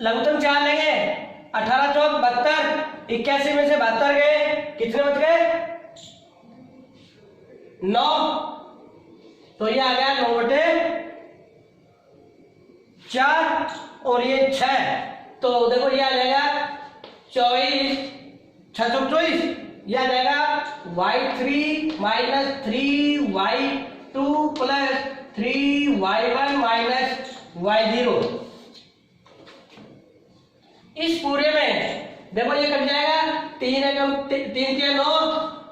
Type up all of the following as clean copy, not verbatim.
लघुत्तम 4 लेंगे, 18 चौक 72, 81 में से 72 गए, कितने बच गए? 9। तो ये आ गया 9/4 और ये 6। तो देखो ये आ जाएगा 24, 624, ये आ जाएगा y3 minus 3y2 plus 3y1 minus y0। इस पूरे में देखो ये कट जाएगा, 3 एकम 3 के 9,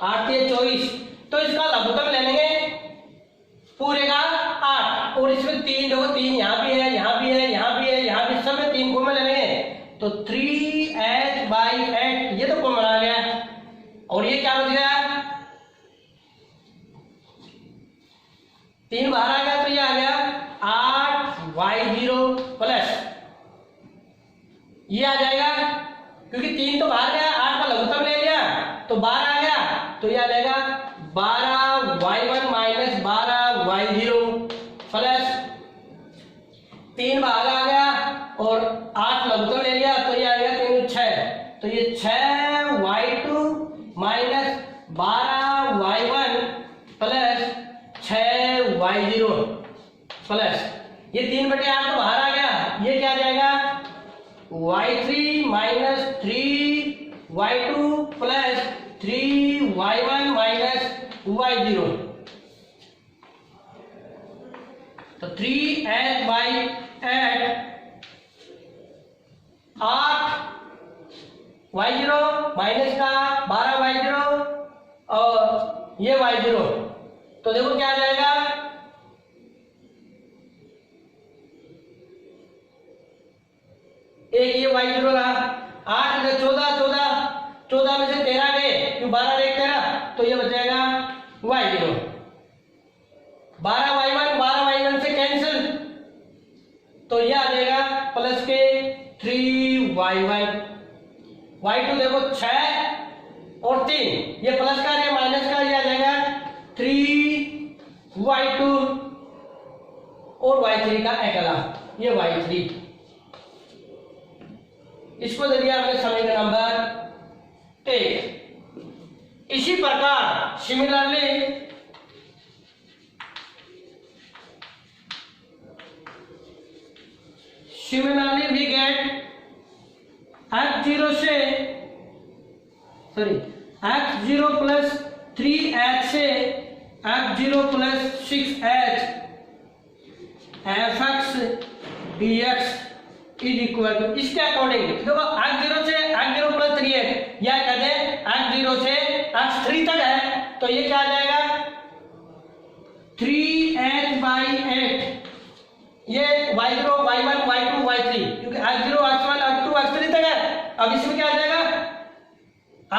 8 के 24। तो इसका लघुत्तम ले लेंगे पूरे का 8, और इसमें 3 देखो 3 यहाँ भी है, यहाँ भी है, यहाँ भी है, यहाँ भी, सब में 3 कॉमन ले लेंगे। तो 3h/8 ये तो कॉमन आ गया, और ये क्या बच गया? 3 बाहर आ गया, तो ये आ गया 8y0 प्लस, ये आ जाएगा क्योंकि 3 तो बाहर गया, 8 का लघुत्तम ले लिया तो 12 आ गया, तो ये आ जाएगा 12y1 माइनस 12y0 प्लस 3 बाहर आ गया और 8 लघुत्तम ले लिया, तो ये आ गया 3 6, तो ये 6y2 minus 12y1 plus 6y0 plus ये 3/8 तो बाहर आ गया, ये क्या आ जाएगा? y3 minus 3y2 plus 3y1 minus y0। तो 3h/8 8y0 माइनस का 12y0 और ये y0, तो देखो क्या आ जाएगा? एक ये y0 रहा, 8 में 14, 14 में से 13 गए, क्यों 12 एक 13, तो ये बचेगा y0। 12y1 12y1 से कैंसिल, तो ये आ जाएगा प्लस के 3y1, y2 देखो 6 और 3, ये प्लस का ये माइनस का, ये आ जाएगा 3y2 और y3 का अकेला, ये y3। इसको दे दिया हमने समीकरण नंबर 1। इसी प्रकार similarly we get x0 plus 3h से f0 plus 6h fx dx is equal to, इसके अकॉर्डिंग देखो x0 से x0 प्लस 3h, या कहते हैं x0 से x3 तक है, तो ये क्या आ जाएगा? 3h/8, ये y0 y1 y2 y3, क्योंकि x0 x1 x2 x3 तक है। अब इसमें क्या आ जाएगा?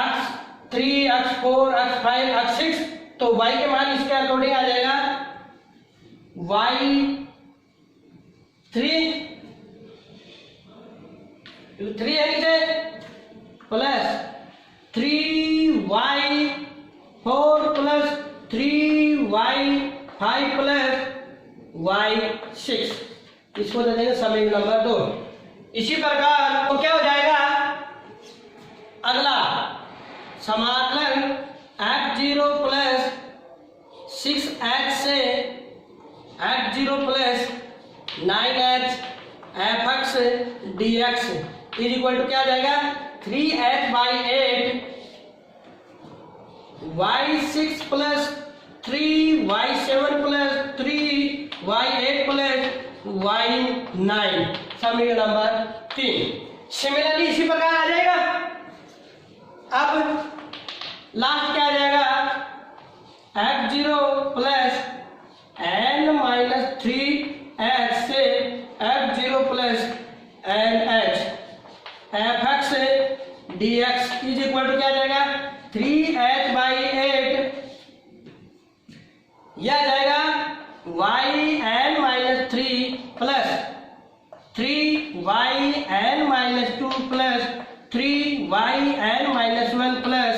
x3 x4 x5 x6, तो y के मान इसके अकॉर्डिंग आ जाएगा y3 3 है नीचे plus 3y4 plus 3y5 plus y6, इसको दे देंगे समीकरण नंबर 2। इसी प्रकार तो क्या हो जाएगा? अगला समाकलन x0 प्लस 6h से x0 plus 9h fx dx is equal to क्या आ जाएगा? 3h/8 y6 plus 3y7 plus 3y8 plus y9, समीकरण नंबर 3। सिमिलरली इसी प्रकार आ जाएगा। अब लास्ट क्या आ जाएगा? x0 प्लस n-3h से f0 plus nh fx dx is equal to क्या आ जाएगा? 3h/8, यह आ जाएगा yn-3 plus 3yn-2 plus 3yn-1 plus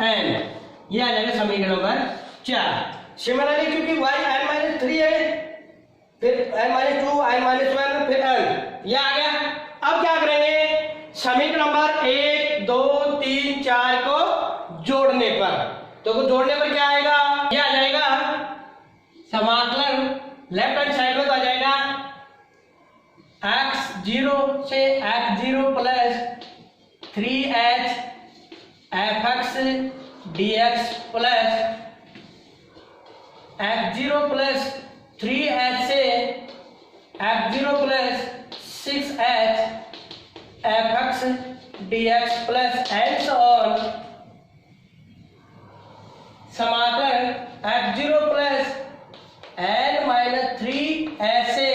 yn, यह आ जाएगा समीकरण नंबर 4। सिमिलरली क्योंकि yn-3 है, फिर n-2 n-1 फिर n, ये आ गया। अब क्या करेंगे, समीकरण नंबर 1 2 3 4 को जोड़ने पर, तो जोड़ने पर क्या आएगा, ये आ जाएगा समाकलन लेफ्ट हैंड साइड में तो आ जाएगा x0 से x0 plus 3h fx dx plus x0 plus 3h से x0 plus 6h fx dx plus and so on समाकलन f0 plus n minus 3h से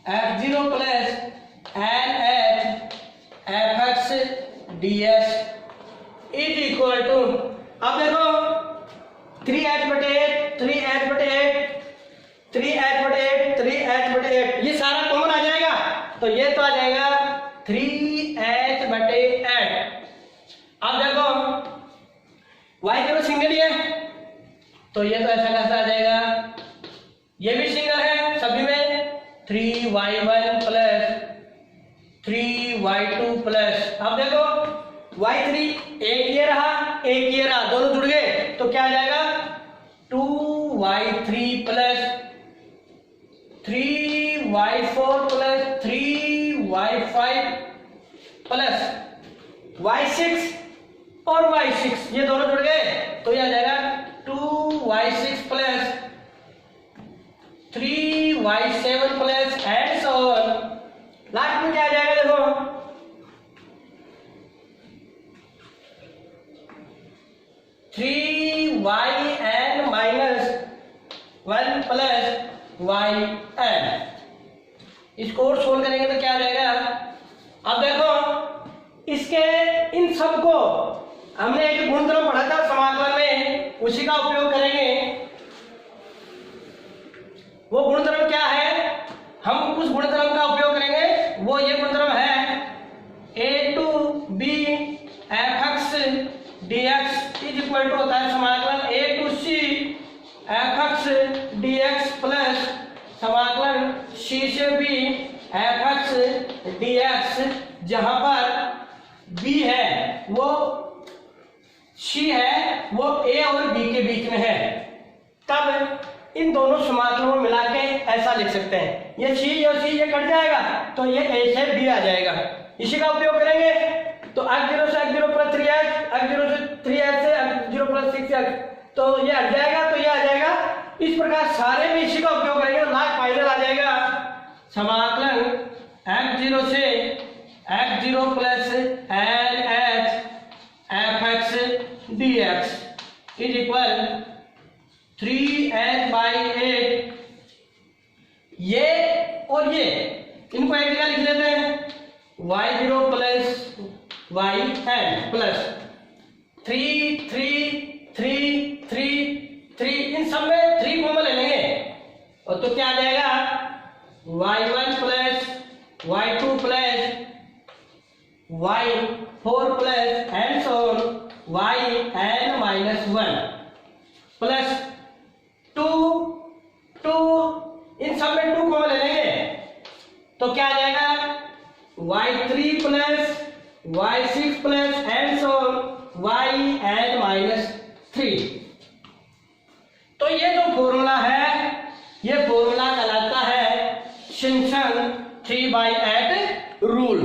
f0 plus nh fx ds is equal to, अब देखो 3h बटे 8 3h बटे 8 3h बटे 8 3h बटे 8 ये सारा कॉमन आ जाएगा, तो ये तो आ जाएगा 3h बटे 8। अब देखो y0 सिंगल ही है, तो ये तो ऐसा कैसा आ जाएगा, ये भी सिंगल है सभी में, 3y1 प्लस 3y2 प्लस, अब देखो y3 एक ये रहा एक ये रहा, दोनों जुड़ गए तो क्या आ जाएगा 2y3 plus 3y4 plus 3y5 plus y6 और y6 ये दोनों जुड़ गए तो ये आ जाएगा 2y6 plus 3y7 plus and so on. Last में क्या आ जाएगा, देखो 3yn माइनस 1 प्लस yn। इसको और सोल्व करेंगे तो क्या आ जाएगा, अब देखो इसके इन सब को हमने एक गुणधर्म पढ़ा था समाकलन में, उसी का उपयोग करेंगे। वो गुणधर्म क्या है, हम उस गुणधर्म का उपयोग करेंगे, वो ये गुणधर्म है a to b fx dx is equal to होता है समाकलन a to c fx dx plus समाकलन c से b fx dx, जहां पर b है वो c है वो a और b के बीच में है, तब इन दोनों समाकलों में मिला के ऐसा लिख सकते हैं, ये c और c ये कट जाएगा तो ये a से b आ जाएगा, इसी का उपयोग करेंगे। तो x0 से x0 प्लस 3h x0 से 3h से x0 प्लस 6h, तो ये हट जाएगा तो ये आ जाएगा, इस प्रकार सारे में इसी का उपयोग करेंगे, तो लास्ट फाइनल आ जाएगा समाकलन x0 से x0 plus nh fx dx is equal 3h/8। ये और ये इनको एक जगह लिख लेते हैं, y0 प्लस yn प्लस 3 3 3 3 3, इन सब में 3 कॉमन ले लेंगे और तो क्या आ जाएगा y1 plus y2 plus y4 plus and so yn minus 1 plus 2 2, इन सब में 2 कॉमन ले लेंगे तो क्या आ जाएगा y3 plus y6 plus and so yn minus 3। तो ये जो फॉर्मूला है ये फॉर्मूला कहलाता है सिम्पसन 3/8 रूल।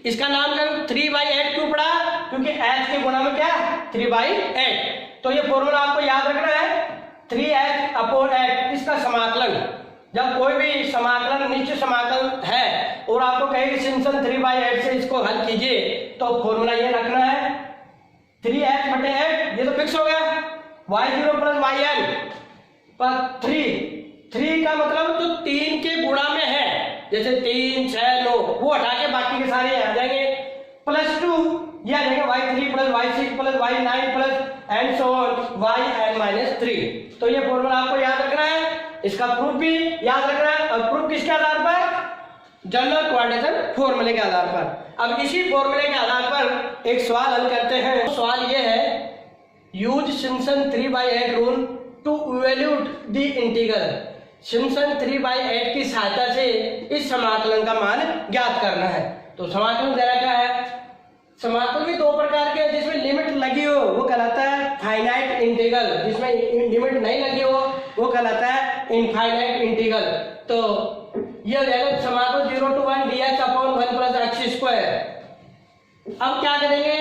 इसका नामकरण 3/8 क्यों पड़ा, क्योंकि h के गुणा में क्या 3/8, तो ये फॉर्मूला आपको याद रखना है 3h/8। इसका समाकलन, जब कोई भी समाकलन निश्चित समाकलन है और आपको कहे कि सिम्पसन 3/8 से इसको हल कीजिए, तो फॉर्मूला ये रखना है 3h/8, ये तो फिक्स हो गया, y0 प्लस yn पर 3 का मतलब जो 3 के गुणा में है, जैसे 3 6 9 वो हटा के बाकी के सारे आ जाएंगे, प्लस 2 ये आ जाएगा y3 plus y6 plus y9 plus and so on yn minus 3। तो ये फॉर्मूला आपको याद रखना है, इसका प्रूफ भी याद रखना है, और प्रूफ किसके आधार पर, जनरल क्वाड्रेचर फॉर्मूले के आधार पर। अब इसी फॉर्मूले के आधार पर एक सवाल हल करते हैं। सवाल ये है, use Simpson 3/8 rule to evaluate the integral Simpson 3/8 की सहायता से इस समाकलन का मान ज्ञात करना है। तो समाकलन जरा क्या है, समाकलन भी दो प्रकार के हैं, जिसमें लिमिट लगी हो वो कहलाता है फाइनाइट इंटीग्रल, जिसमें लिमिट नहीं लगी हो वो कहलाता है इनफाइनाइट इंटीग्रल। तो ये हो जाएगा समाकलन 0 to 1 dx upon 1 plus x square. अब क्या करेंगे,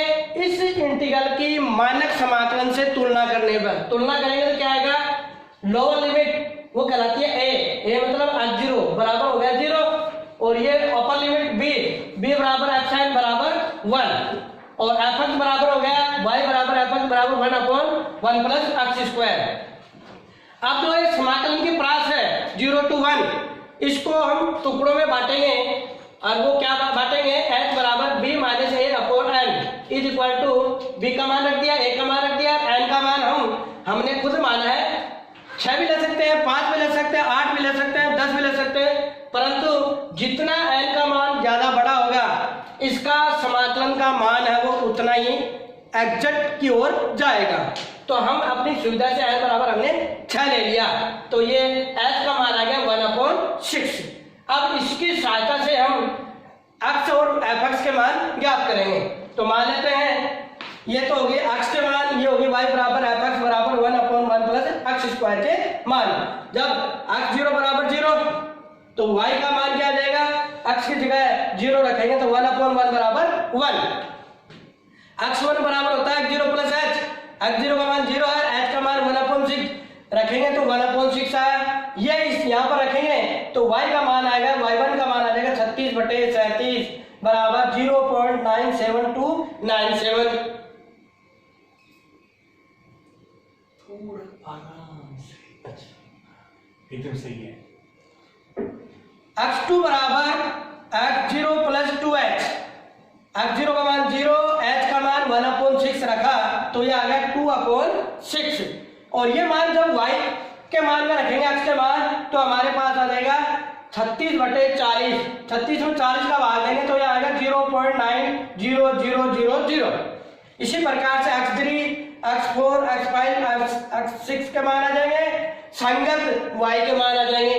इस इंटीग्रल की मानक समाकलन से तुलना करने पर, तुलना करेंगे तो क्या आएगा, लोअर लिमिट वो कहलाती है ए मतलब x0 बराबर हो गया 0, और ये अपर लिमिट b बराबर x बराबर 1, और fx बराबर हो गया y बराबर fx बराबर 1 अपॉन 1 प्लस एक्स स्क्वायर। अब जो ये समाकलन की प्रास है 0 to 1, इसको हम टुकड़ों में बांटेंगे, और वो क्या बांटेंगे, h बराबर b minus a upon n is equal to b का मान रख दिया, a का मान रख दिया, n का मान हमने खुद माना है, 6 भी ले सकते हैं, 5 भी ले सकते हैं, 8 भी ले सकते हैं, 10 भी ले सकते हैं, परंतु जितना n का मान ज्यादा बड़ा होगा इसका समाकलन का मान है वो उतना ही एग्जैक्ट की ओर जाएगा। तो हम अपनी सुविधा से n बराबर हमने 6 ले लिया, तो ये s का मान आ गया 1/6। अब इसकी सहायता से हम x और fx के मान ज्ञात करेंगे। तो मान लेते हैं ये तो होगी x के मान, ये होगी y बराबर fx बराबर 1/1 प्लस एक्स स्क्वायर के मान। जब x0 बराबर 0 तो y का मान क्या आ जाएगा, x की जगह 0 रखेंगे तो 1/1 बराबर 1। x1 बराबर होता है x0 प्लस h, x0 का मान 0 है, h का मान 1/6 रखेंगे तो 1/6 आया, ये इस यहाँ पर रखेंगे तो y का मान आएगा, y1 का मान आ जाएगा 36/37 बराबर 0.97297। एकदम सही है। x2 बराबर x0 प्लस 2h, x0 का मान 0, h का मान 1/6 रखा तो ये आ गया 2/6, और ये मान जब y के मान में रखेंगे x के मान तो हमारे पास आ जाएगा 36/40, 36 में 40 का भाग देंगे तो ये आएगा 0.90000। इसी प्रकार से x3, x4, x5, x6 के मान आ जाएंगे, संगत y के मान आ जाएंगे।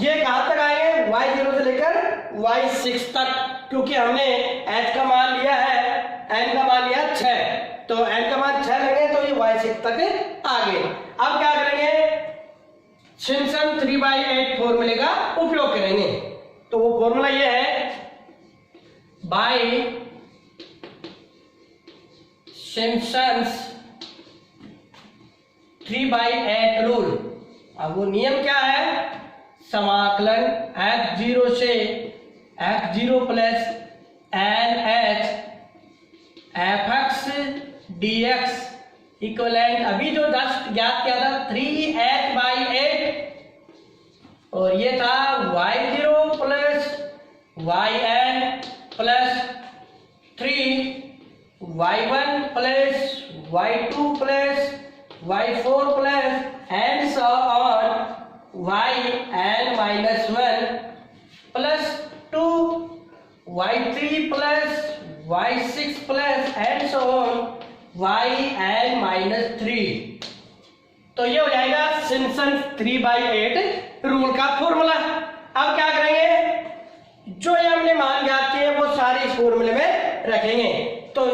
ये कहां तक आएंगे, y0 से लेकर y6 तक, क्योंकि हमने h का मान लिया है, n का मान लिया 6, तो n का मान 6 लेंगे तो ये y6 तक आ गए। अब क्या करेंगे, सिम्पसन 3/8 फॉर्मूले का उपयोग करेंगे। तो वो फॉर्मूला ये है, बाय सिम्पसन्स 3/8 रूल। अब वो नियम क्या है, समाकलन x0 से x0 plus NH fx dx equivalent अभी जो जस्ट ज्ञात किया था 3h/8, और ये था y0 plus yn plus 3y1 plus y2 plus y4 plus and so on yn-1 plus 2y3 plus y6 plus and so on yn-3। तो ये हो जाएगा सिम्पसन 3/8 रूल का फॉर्मूला। अब क्या करेंगे, जो ये हमने मान ज्ञात किए वो सारे इस फॉर्मूले में रखेंगे। तो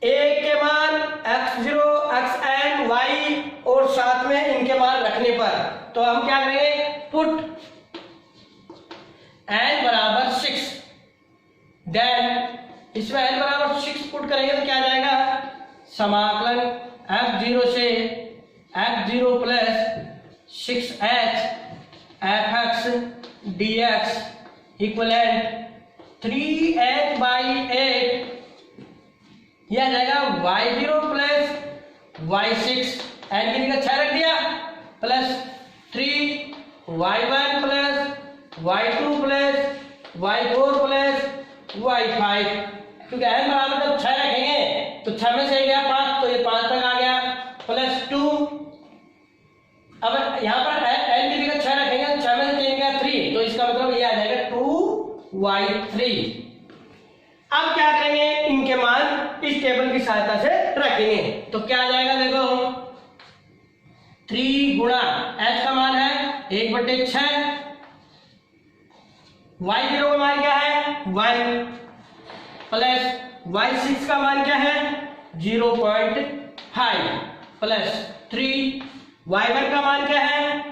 a के मान x0, xn, y और साथ में इनके मान रखने पर तो हम क्या करेंगे, पुट n बराबर 6, देन इसमें n बराबर 6 पुट करेंगे तो क्या आ जाएगा, समाकलन x0 से x0 plus 6h fx dx equivalent 3h/8, यह आ जाएगा y0 प्लस y6, n की जगह 6 रख दिया, plus 3y1 plus y2 plus y4 plus y5, क्योंकि n बराबर जब 6 रखेंगे तो 6 में से गया 5 तो ये 5 तक आ गया, प्लस 2, अब यहाँ पर n की जगह 6 रखेंगे तो 6 में से 3 गया 3, तो इसका मतलब ये आ जाएगा 2y3। अब क्या करेंगे, इनके मान इस टेबल की सहायता से रखेंगे तो क्या आ जाएगा, देखो 3 गुणा h का मान है 1/6। y0 का मान क्या है 1 प्लस y6 का मान क्या है 0.5 प्लस 3, y1 का मान क्या है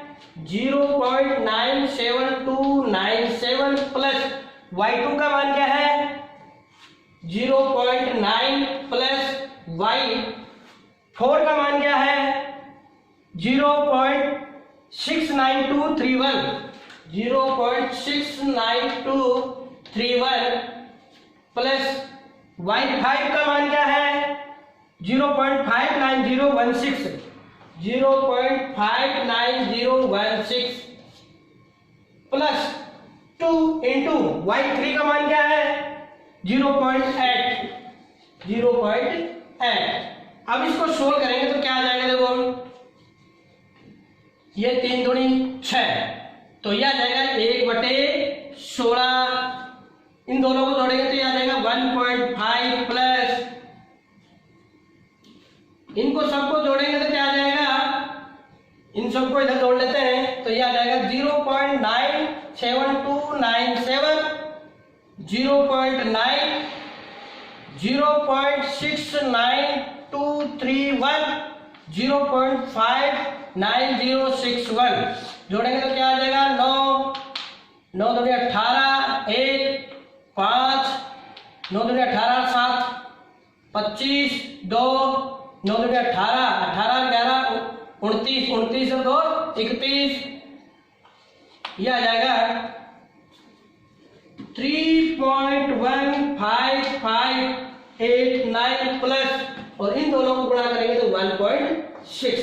0.97297 प्लस y2 का मान क्या है 0.9 प्लस y4 का मान क्या है 0.69231 0.69231 प्लस y5 का मान क्या है 0.59016 0.59016 प्लस 2 इंटू y3 का मान क्या है 0.8। अब इसको सोल्व करेंगे तो क्या आ जाएगा, देखो ये 3 दूनी 6, तो यह आ जाएगा 1/16। इन दोनों को जोड़ेंगे तो यह आ जाएगा 1.5 प्लस, इनको सबको जोड़ेंगे तो क्या आ जाएगा, इन सबको इधर जोड़ लेते हैं तो यह आ जाएगा 0.97297 0.9 0.69231 0.59061 जोड़ेंगे तो क्या आ जाएगा 9 दूनी 18 1 5 9 दूनी 18 7 25 2 9 दूनी 18 18 11 29 29 और 2 31, यह आ जाएगा 3.15589 प्लस, और इन दोनों को गुणा करेंगे तो 1.6।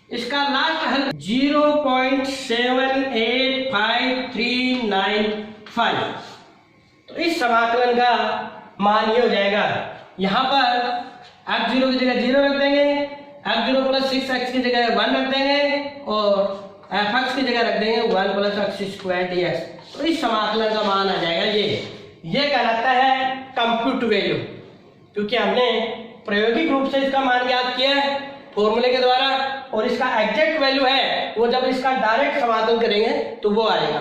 इसका लास्ट हल 0.785395। तो इस समाकलन का मान ये हो जाएगा, यहाँ पर f0 की जगह 0 रख देंगे, f0 प्लस 6x की जगह 1 रख देंगे और fx की जगह रख देंगे 1 प्लस x² dx। तो इस समाकलन का मान आ जाएगा ये कहलाता है कंप्यूट वैल्यू, क्योंकि हमने प्रायोगिक रूप से इसका मान ज्ञात किया है फॉर्मूले के द्वारा, और इसका एग्जैक्ट वैल्यू है वो जब इसका डायरेक्ट समाकलन करेंगे तो वो आएगा।